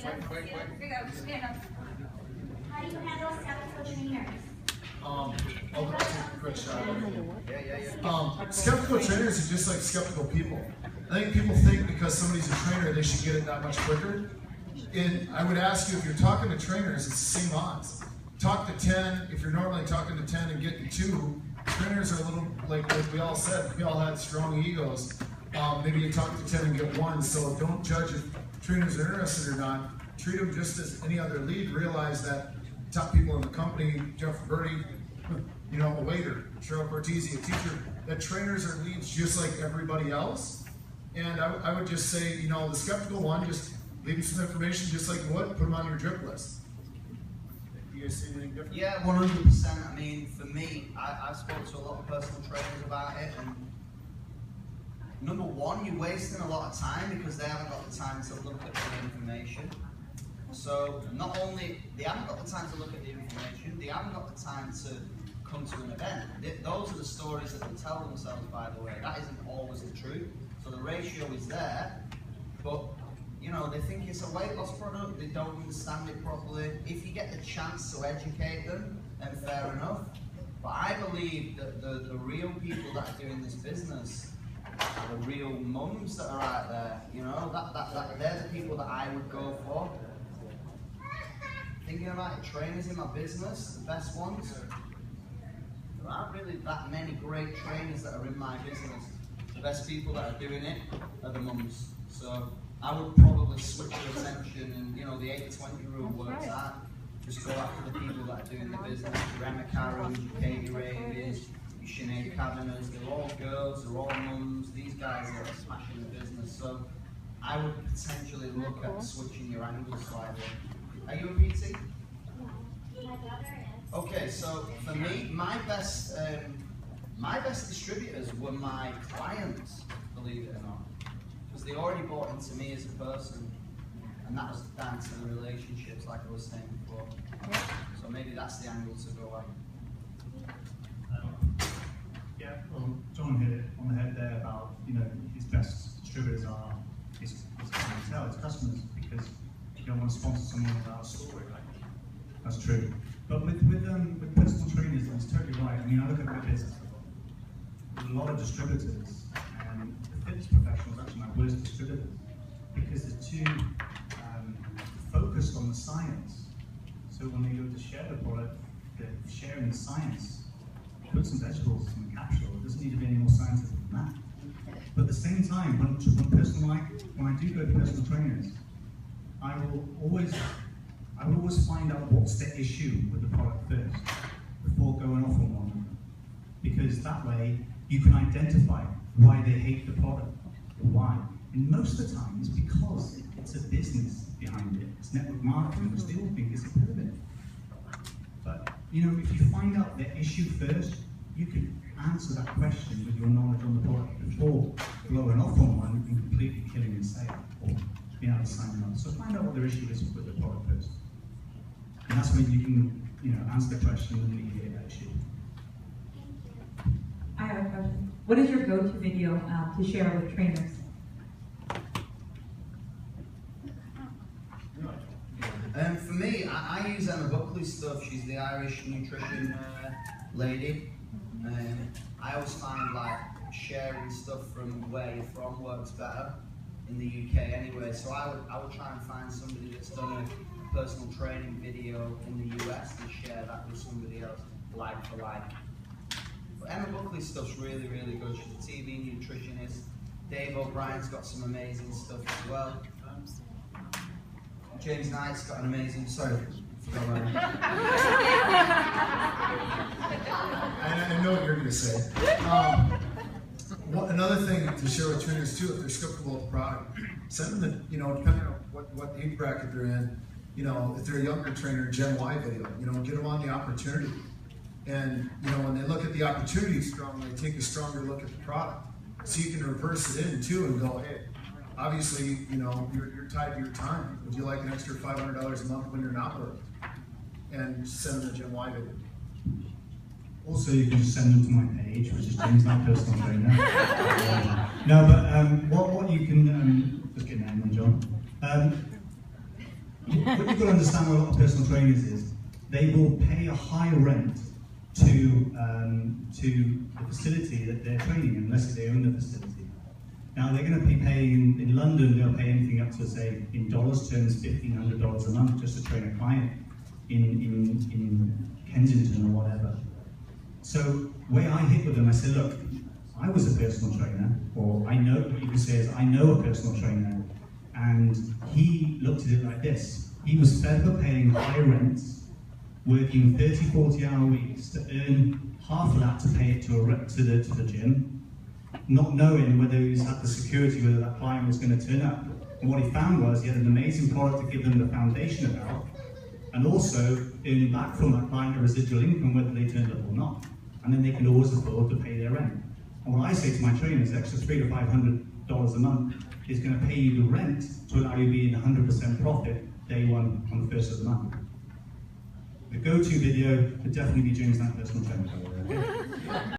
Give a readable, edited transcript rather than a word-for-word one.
How do you handle skeptical trainers? I'll take a quick shot. Skeptical trainers are just like skeptical people. I think people think because somebody's a trainer, they should get it that much quicker. And I would ask you, if you're talking to trainers, it's the same odds. Talk to 10, if you're normally talking to 10 and getting 2, trainers are a little, like we all said, we all had strong egos. Maybe you talk to 10 and get 1, so don't judge if trainers are interested or not. Treat them just as any other lead. Realize that top people in the company, Jeff Birdie, you know, a waiter, Cheryl Cortese, a teacher, that trainers are leads just like everybody else. And I would just say, you know, the skeptical one, just leave them some information just like you would, put them on your drip list. Do you guys see anything different? Yeah, 100%. I mean, for me, I've spoken to a lot of personal trainers about it, and number one, you're wasting a lot of time because they haven't got the time to look at the information. So not only they haven't got the time to look at the information, they haven't got the time to come to an event. Those are the stories that they tell themselves, by the way. That isn't always the truth. So the ratio is there, but you know, they think it's a weight loss product, they don't understand it properly. If you get the chance to educate them, then fair enough. But I believe that the real people that are doing this business are the real mums that are out there. You know, they're the people that I would go for. Thinking about it, trainers in my business, the best ones, there aren't really that many great trainers that are in my business. The best people that are doing it are the mums. So I would probably switch your attention, and you know, the 80-20 rule works out. Just go after the people that are doing the business. Your Emma Carroll, your Katie Ravies, your Sinead Kavanaghs, they're all girls, they're all mums. These guys are smashing the business. So I would potentially look at switching your angles slightly. Are you a PT? Okay, so for me, my best distributors were my clients, believe it or not, because they already bought into me as a person, and that was down to the relationships, like I was saying before. So maybe that's the angle to go at. Yeah, well, John hit it on the head there about, you know, his best distributors are his clientele, his customers, because you don't want to sponsor someone without a story, right? That's true. But with personal trainers, that's totally right. I mean, I look at my business, there's a lot of distributors, and the fitness professionals are actually my worst distributors, because they're too focused on the science. So when they go to share the product, they're sharing the science. Put some vegetables in the capsule, it doesn't need to be any more scientific than that. But at the same time, when I do go to personal trainers, I will always find out what's the issue with the product first before going off on one. Because that way you can identify why they hate the product or why. And most of the time it's because it's a business behind it. It's network marketing, which they all think is a pyramid. But you know, if you find out the issue first, you can answer that question with your knowledge on the product before blowing off on one and completely killing the sale or being able to sign them up. So find out what their issue is with the product first. And that's when you can, you know, answer the question and alleviate that issue. I have a question. What is your go-to video to share with trainers? For me, I use Emma Buckley's stuff. She's the Irish nutrition lady. I always find like sharing stuff from where you're from works better in the UK anyway. So I would try and find somebody that's done a personal training video in the US and share that with somebody else, like for like. But Emma Buckley's stuff's really, really good. She's a TV nutritionist. Dave O'Brien's got some amazing stuff as well. James Knight's got an amazing, sorry, forgot about him. I know what you're going to say. Another thing to share with trainers too, if they're skeptical of the product, send them the, you know, depending on what age bracket they're in, you know, if they're a younger trainer, Gen Y video, you know, get them on the opportunity. And, you know, when they look at the opportunity strongly, take a stronger look at the product. So you can reverse it in too and go, hey, obviously, you know, you're tied to your time. Would you like an extra $500 a month when you're not working? And send them the Gen Y video. Also, you can just send them to my page, which is James Knight Personal Trainer. No, but what you can, just get an name on John. What you've got to understand with a lot of personal trainers is they will pay a high rent to the facility that they're training in, unless they own the facility. Now they're going to be paying, in London, they'll pay anything up to, say, in dollars terms, $1,500 a month just to train a client in Kensington or whatever. So the way I hit with them, I said, look, I was a personal trainer, or I know, what you can say is, I know a personal trainer, and he looked at it like this. He was fed up paying high rents, working 30, 40-hour weeks to earn half of that to pay it to the gym, not knowing whether he had the security, whether that client was going to turn up. And what he found was he had an amazing product to give them the foundation about, and also earn back from that client a residual income whether they turned up or not. And then they could always afford to pay their rent. And what I say to my trainers, the extra $300 to $500 a month is going to pay you the rent to allow you to be in 100% profit day one on the first of the month. The go-to video would definitely be James Knight Personal Trainer.